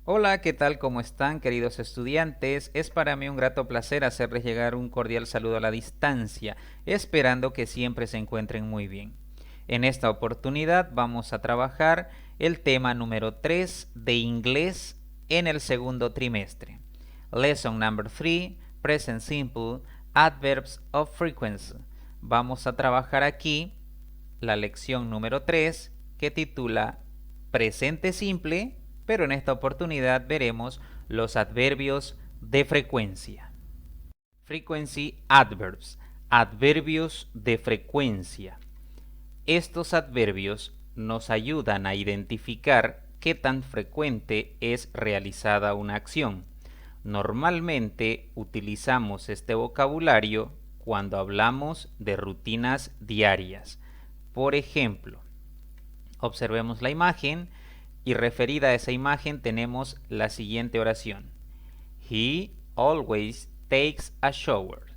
Hola, ¿qué tal? ¿Cómo están, queridos estudiantes? Es para mí un grato placer hacerles llegar un cordial saludo a la distancia, esperando que siempre se encuentren muy bien. En esta oportunidad vamos a trabajar el tema número 3 de inglés en el segundo trimestre. Lesson number 3, Present Simple, Adverbs of Frequency. Vamos a trabajar aquí la lección número 3 que titula Presente Simple, pero en esta oportunidad veremos los adverbios de frecuencia. Frequency Adverbs, adverbios de frecuencia. Estos adverbios nos ayudan a identificar qué tan frecuente es realizada una acción. Normalmente utilizamos este vocabulario cuando hablamos de rutinas diarias. Por ejemplo, observemos la imagen y referida a esa imagen tenemos la siguiente oración. He always takes a shower.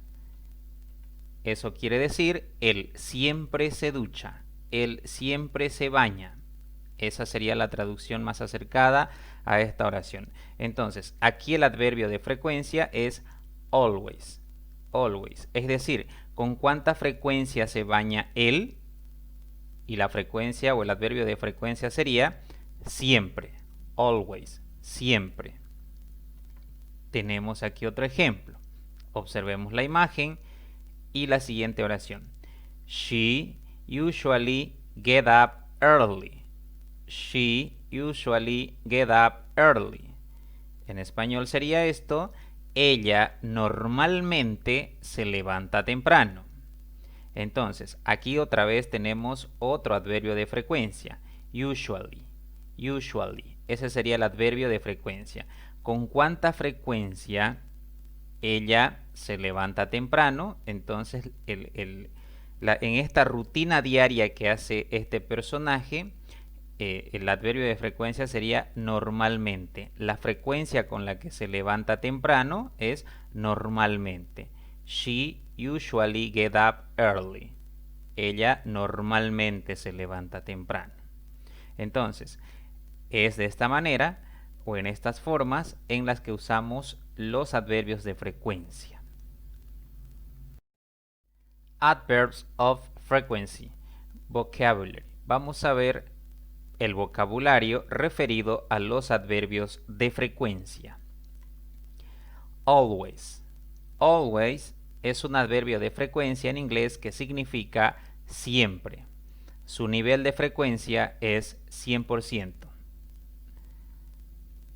Eso quiere decir, él siempre se ducha, él siempre se baña. Esa sería la traducción más acercada a esta oración. Entonces, aquí el adverbio de frecuencia es always. Always. Es decir, con cuánta frecuencia se baña él, y la frecuencia o el adverbio de frecuencia sería siempre. Always. Siempre. Tenemos aquí otro ejemplo. Observemos la imagen y la siguiente oración. She usually get up early. She usually get up early. En español sería esto, ella normalmente se levanta temprano. Entonces, aquí otra vez tenemos otro adverbio de frecuencia, usually. Usually. Ese sería el adverbio de frecuencia. ¿Con cuánta frecuencia ella se levanta temprano? Entonces, en esta rutina diaria que hace este personaje, el adverbio de frecuencia sería normalmente. La frecuencia con la que se levanta temprano es normalmente. She usually get up early. Ella normalmente se levanta temprano. Entonces, es de esta manera o en estas formas en las que usamos los adverbios de frecuencia. Adverbs of frequency. Vocabulary. Vamos a ver el vocabulario referido a los adverbios de frecuencia. Always. Always es un adverbio de frecuencia en inglés que significa siempre. Su nivel de frecuencia es 100%.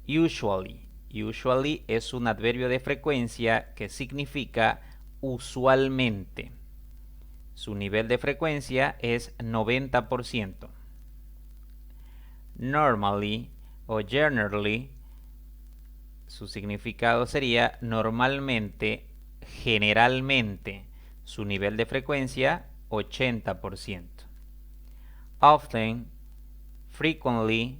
Usually. Usually es un adverbio de frecuencia que significa usualmente. Su nivel de frecuencia es 90%. Normally o generally, su significado sería normalmente, generalmente. Su nivel de frecuencia 80%. Often, frequently,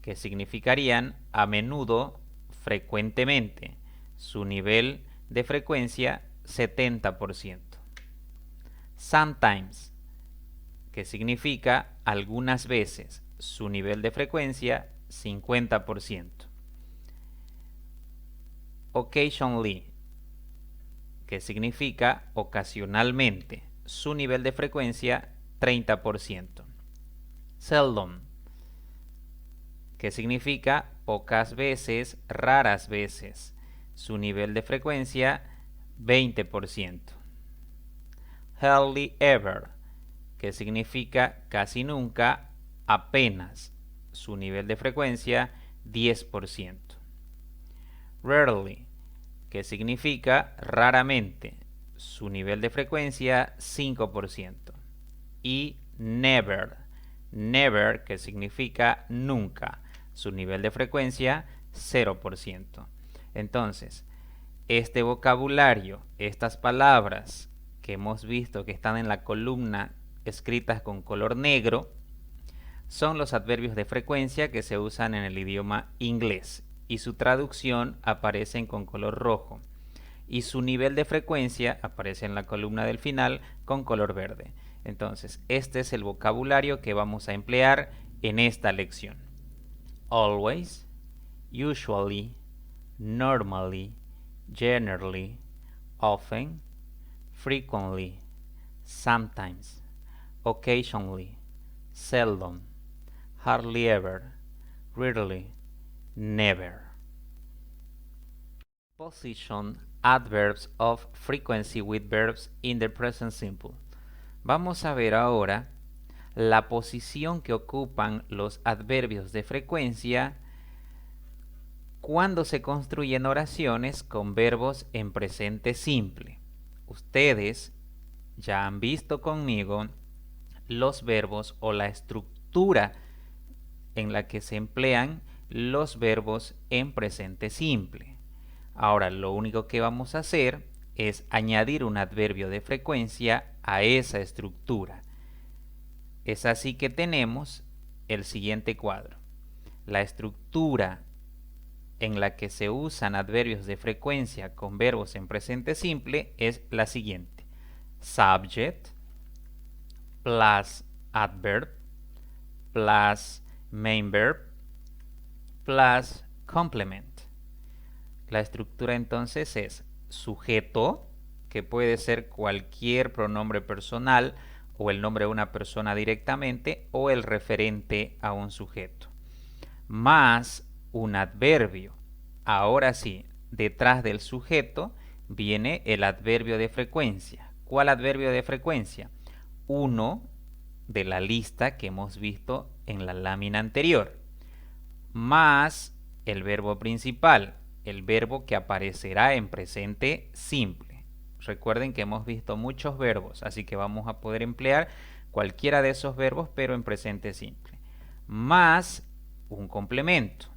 que significarían a menudo, frecuentemente. Su nivel de frecuencia 70%. Sometimes, que significa algunas veces. Su nivel de frecuencia 50%. Occasionally, que significa ocasionalmente. Su nivel de frecuencia 30%. Seldom, que significa pocas veces, raras veces. Su nivel de frecuencia 20%. Hardly ever, que significa casi nunca, apenas. Su nivel de frecuencia 10%. Rarely, que significa raramente. Su nivel de frecuencia 5%. Y never, never, que significa nunca. Su nivel de frecuencia 0%. Entonces, este vocabulario, estas palabras que hemos visto que están en la columna escritas con color negro, son los adverbios de frecuencia que se usan en el idioma inglés y su traducción aparecen con color rojo y su nivel de frecuencia aparece en la columna del final con color verde. Entonces, este es el vocabulario que vamos a emplear en esta lección. Always, usually, normally, generally, often, frequently, sometimes, occasionally, seldom, hardly ever, rarely, never. Position adverbs of frequency with verbs in the present simple. Vamos a ver ahora la posición que ocupan los adverbios de frecuencia cuando se construyen oraciones con verbos en presente simple. Ustedes ya han visto conmigo los verbos o la estructura en la que se emplean los verbos en presente simple. Ahora lo único que vamos a hacer es añadir un adverbio de frecuencia a esa estructura. Es así que tenemos el siguiente cuadro. La estructura en la que se usan adverbios de frecuencia con verbos en presente simple es la siguiente. Subject plus adverb plus main verb plus complement. La estructura entonces es sujeto, que puede ser cualquier pronombre personal o el nombre de una persona directamente o el referente a un sujeto, más un adverbio. Ahora sí, detrás del sujeto viene el adverbio de frecuencia. ¿Cuál adverbio de frecuencia? Uno de la lista que hemos visto en la lámina anterior, más el verbo principal, el verbo que aparecerá en presente simple. Recuerden que hemos visto muchos verbos, así que vamos a poder emplear cualquiera de esos verbos, pero en presente simple. Más un complemento.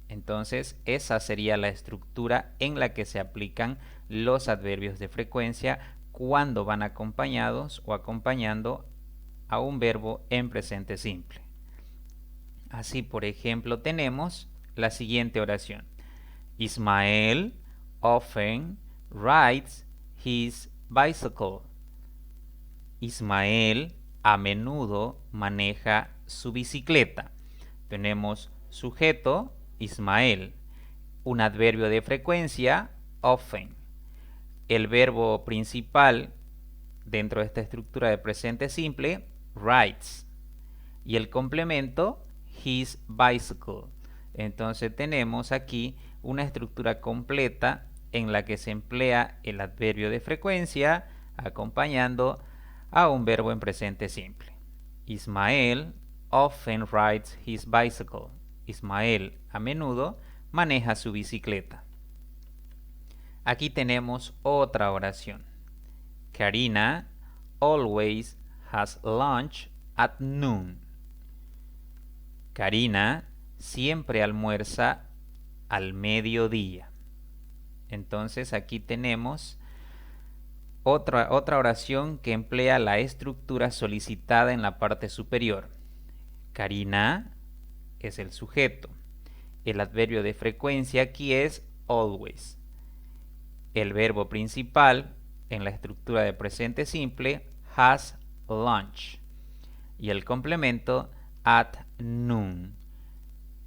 Entonces, esa sería la estructura en la que se aplican los adverbios de frecuencia cuando van acompañados o acompañando a un verbo en presente simple. Así, por ejemplo, tenemos la siguiente oración. Ismael often rides his bicycle. Ismael a menudo maneja su bicicleta. Tenemos sujeto, Ismael. Un adverbio de frecuencia, often. El verbo principal dentro de esta estructura de presente simple, rides. Y el complemento, his bicycle. Entonces tenemos aquí una estructura completa en la que se emplea el adverbio de frecuencia acompañando a un verbo en presente simple. Ismael often rides his bicycle. Ismael a menudo maneja su bicicleta. Aquí tenemos otra oración. Karina always has lunch at noon. Karina siempre almuerza al mediodía. Entonces aquí tenemos otra oración que emplea la estructura solicitada en la parte superior. Karina es el sujeto. El adverbio de frecuencia aquí es always. El verbo principal en la estructura de presente simple, has lunch. Y el complemento, at noon.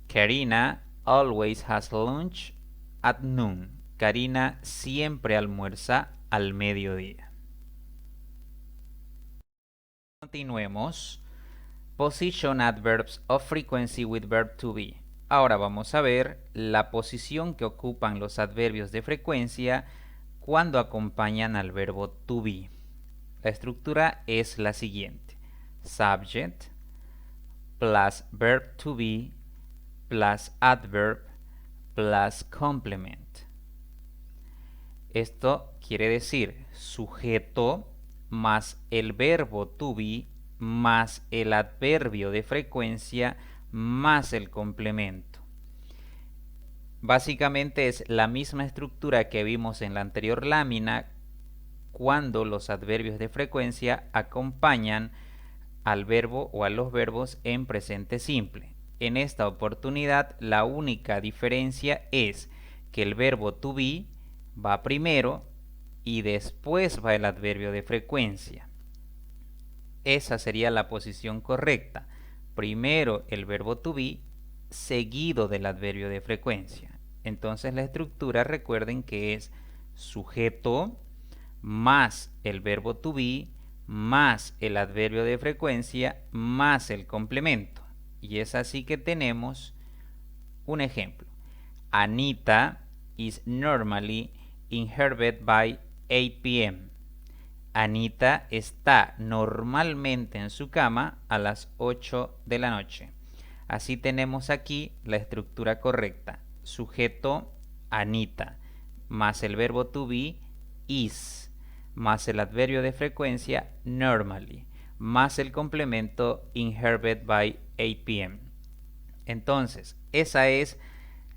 Karina always has lunch at noon. Karina siempre almuerza al mediodía. Continuemos. Position adverbs of frequency with verb to be. Ahora vamos a ver la posición que ocupan los adverbios de frecuencia cuando acompañan al verbo to be. La estructura es la siguiente. Subject plus verb to be plus adverb plus complement. Esto quiere decir sujeto más el verbo to be más el adverbio de frecuencia más el complemento. Básicamente es la misma estructura que vimos en la anterior lámina cuando los adverbios de frecuencia acompañan al verbo o a los verbos en presente simple. En esta oportunidad la única diferencia es que el verbo to be va primero y después va el adverbio de frecuencia. Esa sería la posición correcta. Primero el verbo to be seguido del adverbio de frecuencia. Entonces la estructura, recuerden que es sujeto más el verbo to be más el adverbio de frecuencia más el complemento. Y es así que tenemos un ejemplo. Anita is normally in her bed by 8 p.m. Anita está normalmente en su cama a las 8 de la noche. Así tenemos aquí la estructura correcta. Sujeto Anita, más el verbo to be is, más el adverbio de frecuencia normally, más el complemento in her bed by 8 p.m. Entonces, esa es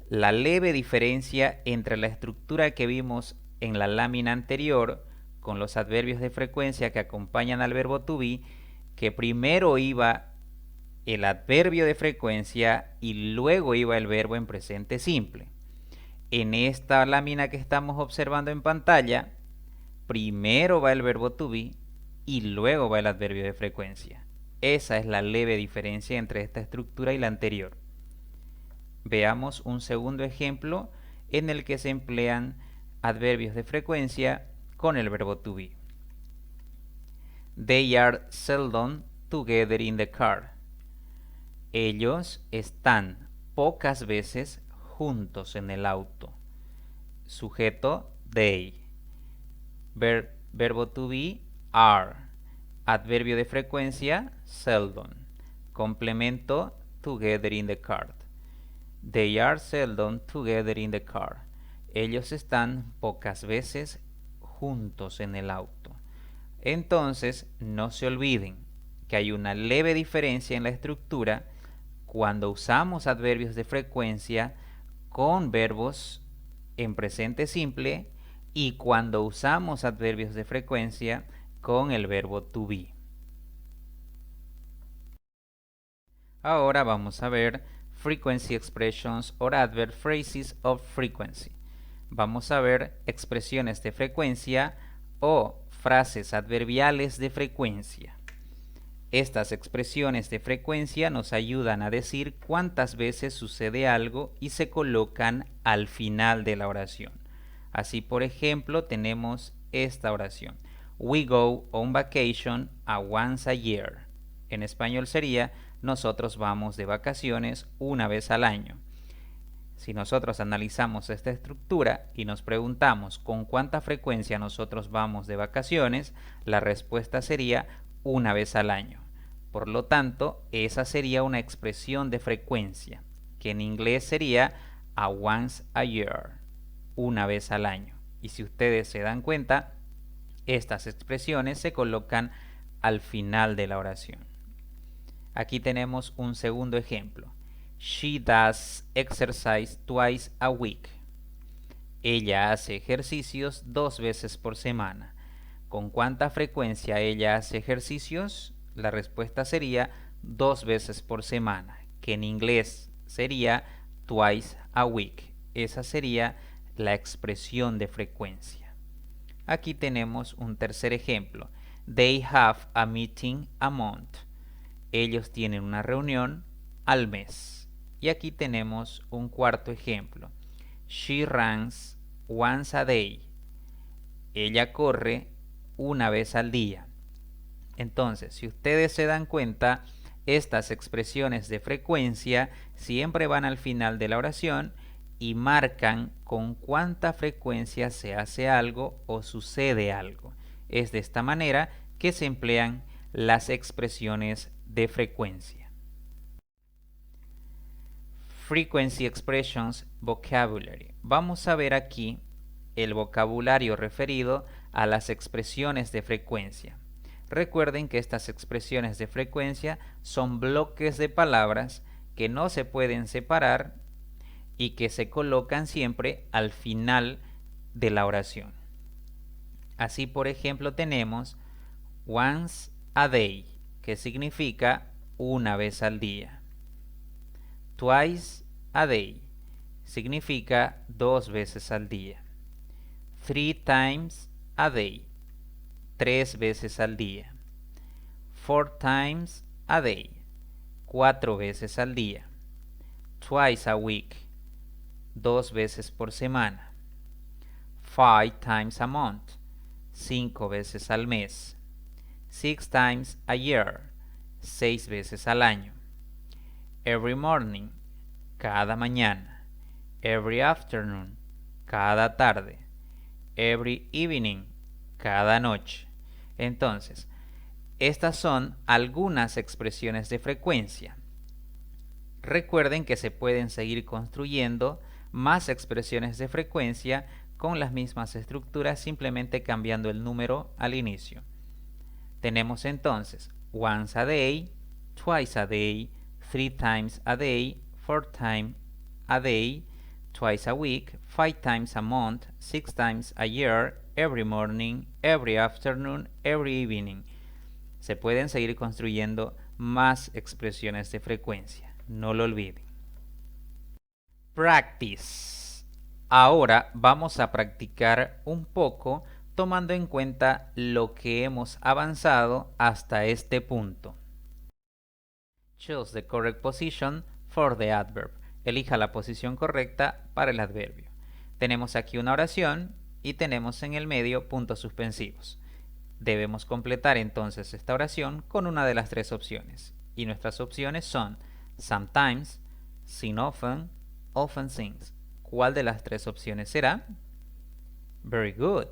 la leve diferencia entre la estructura que vimos en la lámina anterior con los adverbios de frecuencia que acompañan al verbo to be, que primero iba el adverbio de frecuencia y luego iba el verbo en presente simple. En esta lámina que estamos observando en pantalla, primero va el verbo to be y luego va el adverbio de frecuencia. Esa es la leve diferencia entre esta estructura y la anterior. Veamos un segundo ejemplo en el que se emplean adverbios de frecuencia con el verbo to be. They are seldom together in the car. Ellos están pocas veces juntos en el auto. Sujeto they. Verbo to be are. Adverbio de frecuencia seldom. Complemento together in the car. They are seldom together in the car. Ellos están pocas veces juntos en el auto. Entonces, no se olviden que hay una leve diferencia en la estructura cuando usamos adverbios de frecuencia con verbos en presente simple y cuando usamos adverbios de frecuencia con el verbo to be. Ahora vamos a ver frequency expressions or adverb phrases of frequency. Vamos a ver expresiones de frecuencia o frases adverbiales de frecuencia. Estas expresiones de frecuencia nos ayudan a decir cuántas veces sucede algo y se colocan al final de la oración. Así, por ejemplo, tenemos esta oración. We go on vacation once a year. En español sería, nosotros vamos de vacaciones una vez al año. Si nosotros analizamos esta estructura y nos preguntamos con cuánta frecuencia nosotros vamos de vacaciones, la respuesta sería una vez al año. Por lo tanto, esa sería una expresión de frecuencia, que en inglés sería a once a year, una vez al año. Y si ustedes se dan cuenta, estas expresiones se colocan al final de la oración. Aquí tenemos un segundo ejemplo. She does exercise twice a week. Ella hace ejercicios 2 veces por semana. ¿Con cuánta frecuencia ella hace ejercicios? La respuesta sería 2 veces por semana, que en inglés sería twice a week. Esa sería la expresión de frecuencia. Aquí tenemos un tercer ejemplo. They have a meeting a month. Ellos tienen una reunión al mes. Y aquí tenemos un cuarto ejemplo. She runs once a day. Ella corre una vez al día. Entonces, si ustedes se dan cuenta, estas expresiones de frecuencia siempre van al final de la oración y marcan con cuánta frecuencia se hace algo o sucede algo. Es de esta manera que se emplean las expresiones de frecuencia. Frequency Expressions Vocabulary. Vamos a ver aquí el vocabulario referido a las expresiones de frecuencia. Recuerden que estas expresiones de frecuencia son bloques de palabras que no se pueden separar y que se colocan siempre al final de la oración. Así, por ejemplo, tenemos once a day, que significa una vez al día. Twice a day significa 2 veces al día. 3 times a day, 3 veces al día. 4 times a day, 4 veces al día. twice a week, 2 veces por semana. 5 times a month, 5 veces al mes. 6 times a year, 6 veces al año. Every morning, cada mañana. Every afternoon, cada tarde. Every evening, cada noche. Entonces, estas son algunas expresiones de frecuencia. Recuerden que se pueden seguir construyendo más expresiones de frecuencia con las mismas estructuras, simplemente cambiando el número al inicio. Tenemos entonces once a day, twice a day, 3 times a day, 4 times a day, twice a week, 5 times a month, 6 times a year, every morning, every afternoon, every evening. Se pueden seguir construyendo más expresiones de frecuencia, no lo olviden. Practice. Ahora vamos a practicar un poco tomando en cuenta lo que hemos avanzado hasta este punto. Choose the correct position for the adverb. Elija la posición correcta para el adverbio. Tenemos aquí una oración y tenemos en el medio puntos suspensivos. Debemos completar entonces esta oración con una de las tres opciones. Y nuestras opciones son sometimes, sing often, often sings. ¿Cuál de las tres opciones será? Very good,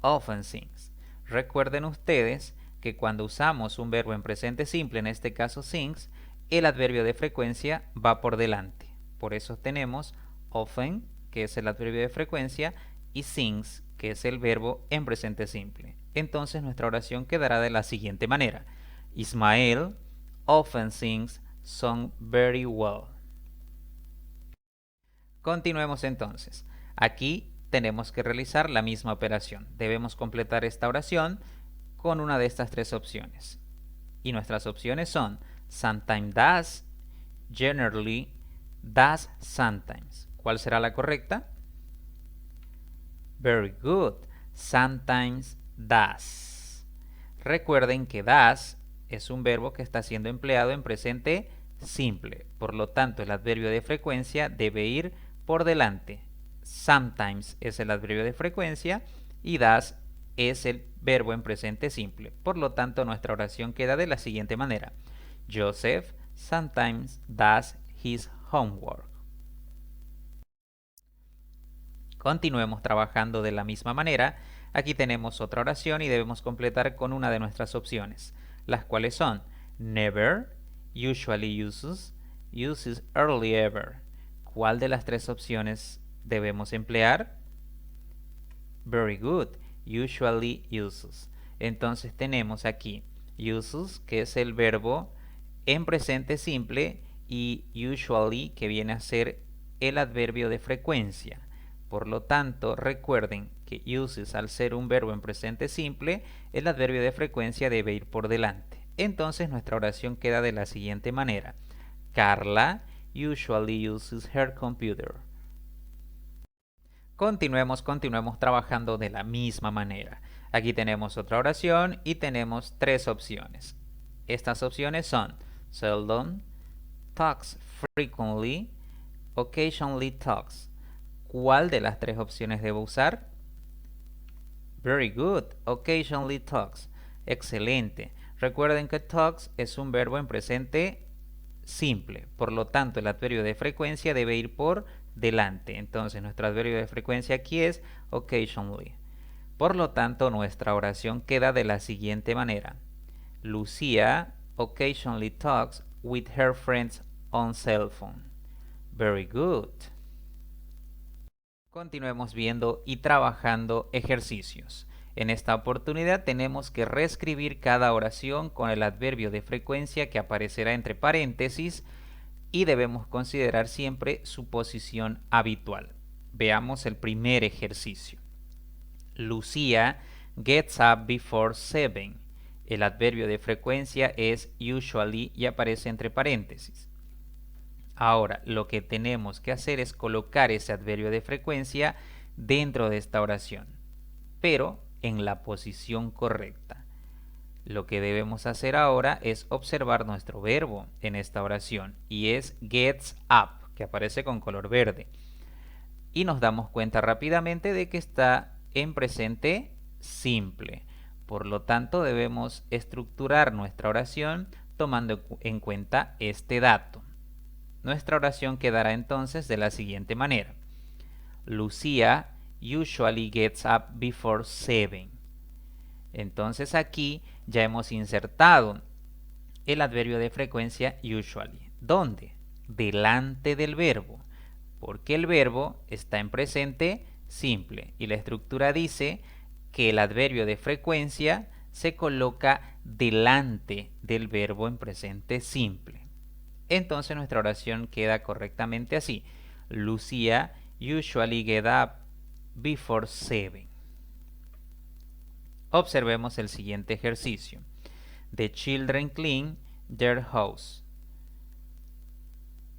often sings. Recuerden ustedes que cuando usamos un verbo en presente simple, en este caso sings, el adverbio de frecuencia va por delante. Por eso tenemos often, que es el adverbio de frecuencia, y sings, que es el verbo en presente simple. Entonces nuestra oración quedará de la siguiente manera. Ismael often sings song very well. Continuemos entonces. Aquí tenemos que realizar la misma operación. Debemos completar esta oración con una de estas tres opciones. Y nuestras opciones son sometimes does, generally, does sometimes. ¿Cuál será la correcta? Very good, sometimes does. Recuerden que does es un verbo que está siendo empleado en presente simple. Por lo tanto, el adverbio de frecuencia debe ir por delante. Sometimes es el adverbio de frecuencia y does es el verbo en presente simple. Por lo tanto, nuestra oración queda de la siguiente manera. Joseph sometimes does his homework. Continuemos trabajando de la misma manera. Aquí tenemos otra oración y debemos completar con una de nuestras opciones, las cuales son never, usually uses, uses early ever. ¿Cuál de las tres opciones debemos emplear? Very good, usually uses. Entonces tenemos aquí uses, que es el verbo en presente simple, y usually, que viene a ser el adverbio de frecuencia. Por lo tanto, recuerden que uses, al ser un verbo en presente simple, el adverbio de frecuencia debe ir por delante. Entonces nuestra oración queda de la siguiente manera. Carla usually uses her computer. Continuemos trabajando de la misma manera. Aquí tenemos otra oración y tenemos tres opciones. Estas opciones son seldom, talks frequently, occasionally talks. ¿Cuál de las tres opciones debo usar? Very good, occasionally talks. Excelente. Recuerden que talks es un verbo en presente simple. Por lo tanto, el adverbio de frecuencia debe ir por delante. Entonces, nuestro adverbio de frecuencia aquí es occasionally. Por lo tanto, nuestra oración queda de la siguiente manera. Lucia occasionally talks with her friends on cell phone. Very good. Continuemos viendo y trabajando ejercicios. En esta oportunidad tenemos que reescribir cada oración con el adverbio de frecuencia que aparecerá entre paréntesis y debemos considerar siempre su posición habitual. Veamos el primer ejercicio. Lucia gets up before 7. El adverbio de frecuencia es usually y aparece entre paréntesis. Ahora, lo que tenemos que hacer es colocar ese adverbio de frecuencia dentro de esta oración, pero en la posición correcta. Lo que debemos hacer ahora es observar nuestro verbo en esta oración y es gets up, que aparece con color verde. Y nos damos cuenta rápidamente de que está en presente simple. Por lo tanto, debemos estructurar nuestra oración tomando en cuenta este dato. Nuestra oración quedará entonces de la siguiente manera. Lucia usually gets up before 7. Entonces aquí ya hemos insertado el adverbio de frecuencia usually. ¿Dónde? Delante del verbo, porque el verbo está en presente simple y la estructura dice que el adverbio de frecuencia se coloca delante del verbo en presente simple. Entonces nuestra oración queda correctamente así. Lucia usually get up before 7. Observemos el siguiente ejercicio. The children clean their house.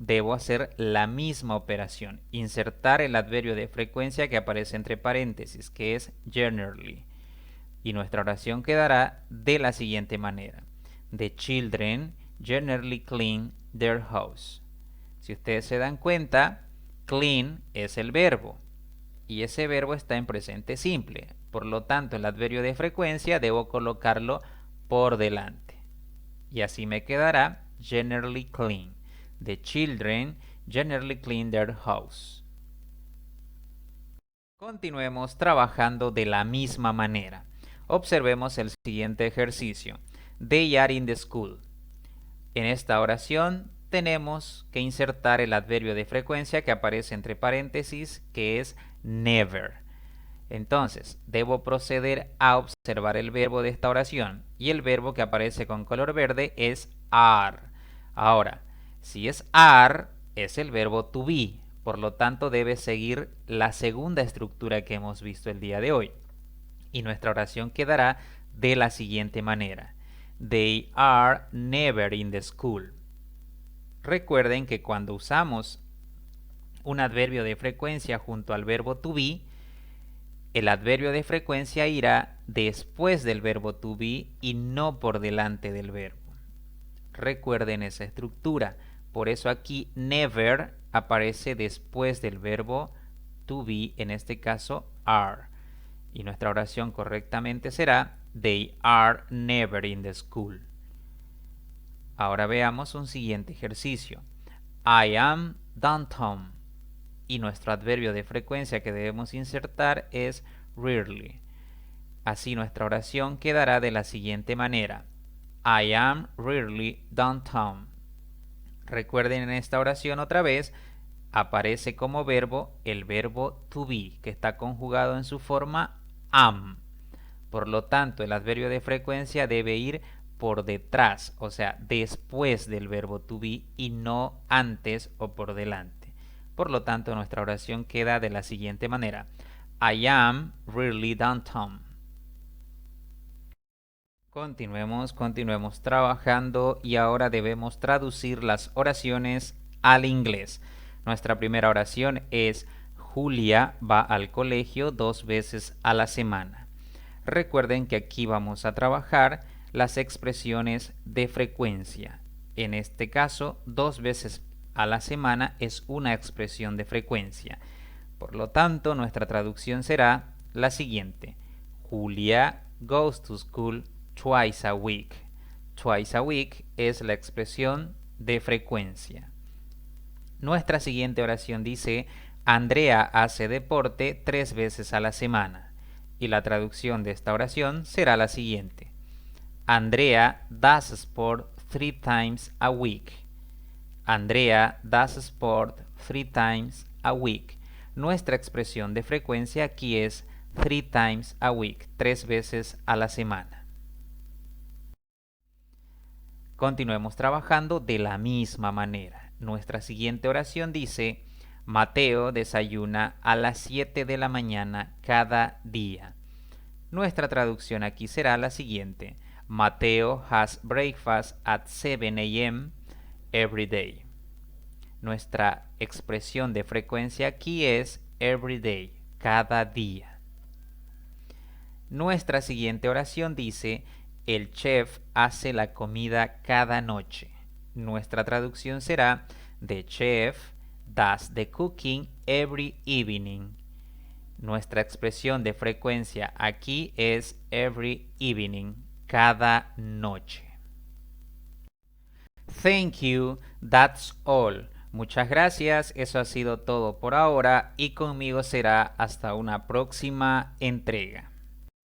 Debo hacer la misma operación, insertar el adverbio de frecuencia que aparece entre paréntesis, que es generally. Y nuestra oración quedará de la siguiente manera. The children generally clean their house. Si ustedes se dan cuenta, clean es el verbo y ese verbo está en presente simple. Por lo tanto, el adverbio de frecuencia debo colocarlo por delante. Y así me quedará generally clean. The children generally clean their house. Continuemos trabajando de la misma manera. Observemos el siguiente ejercicio. They are in the school. En esta oración tenemos que insertar el adverbio de frecuencia que aparece entre paréntesis, que es never. Entonces, debo proceder a observar el verbo de esta oración y el verbo que aparece con color verde es are. Ahora, si es are, es el verbo to be, por lo tanto debe seguir la segunda estructura que hemos visto el día de hoy. Y nuestra oración quedará de la siguiente manera. They are never in the school. Recuerden que cuando usamos un adverbio de frecuencia junto al verbo to be, el adverbio de frecuencia irá después del verbo to be y no por delante del verbo. Recuerden esa estructura. Por eso aquí never aparece después del verbo to be, en este caso are. Y nuestra oración correctamente será They are never in the school. Ahora veamos un siguiente ejercicio. I am downtown. Y nuestro adverbio de frecuencia que debemos insertar es rarely. Así nuestra oración quedará de la siguiente manera. I am rarely downtown. Recuerden en esta oración otra vez, aparece como verbo el verbo to be, que está conjugado en su forma am. Por lo tanto, el adverbio de frecuencia debe ir por detrás, o sea, después del verbo to be y no antes o por delante. Por lo tanto, nuestra oración queda de la siguiente manera. I am really downtown. Continuemos trabajando y ahora debemos traducir las oraciones al inglés. Nuestra primera oración es Julia va al colegio 2 veces a la semana. Recuerden que aquí vamos a trabajar las expresiones de frecuencia. En este caso, 2 veces a la semana es una expresión de frecuencia. Por lo tanto, nuestra traducción será la siguiente. Julia goes to school twice a week. Twice a week es la expresión de frecuencia. Nuestra siguiente oración dice, Andrea hace deporte 3 veces a la semana. Y la traducción de esta oración será la siguiente. Andrea does sport 3 times a week. Andrea does sport 3 times a week. Nuestra expresión de frecuencia aquí es 3 times a week, 3 veces a la semana. Continuemos trabajando de la misma manera. Nuestra siguiente oración dice, Mateo desayuna a las 7 de la mañana cada día. Nuestra traducción aquí será la siguiente. Mateo has breakfast at 7 a.m. every day. Nuestra expresión de frecuencia aquí es every day, cada día. Nuestra siguiente oración dice, el chef hace la comida cada noche. Nuestra traducción será, the chef does the cooking every evening. Nuestra expresión de frecuencia aquí es every evening, cada noche. Thank you, that's all. Muchas gracias, eso ha sido todo por ahora y conmigo será hasta una próxima entrega.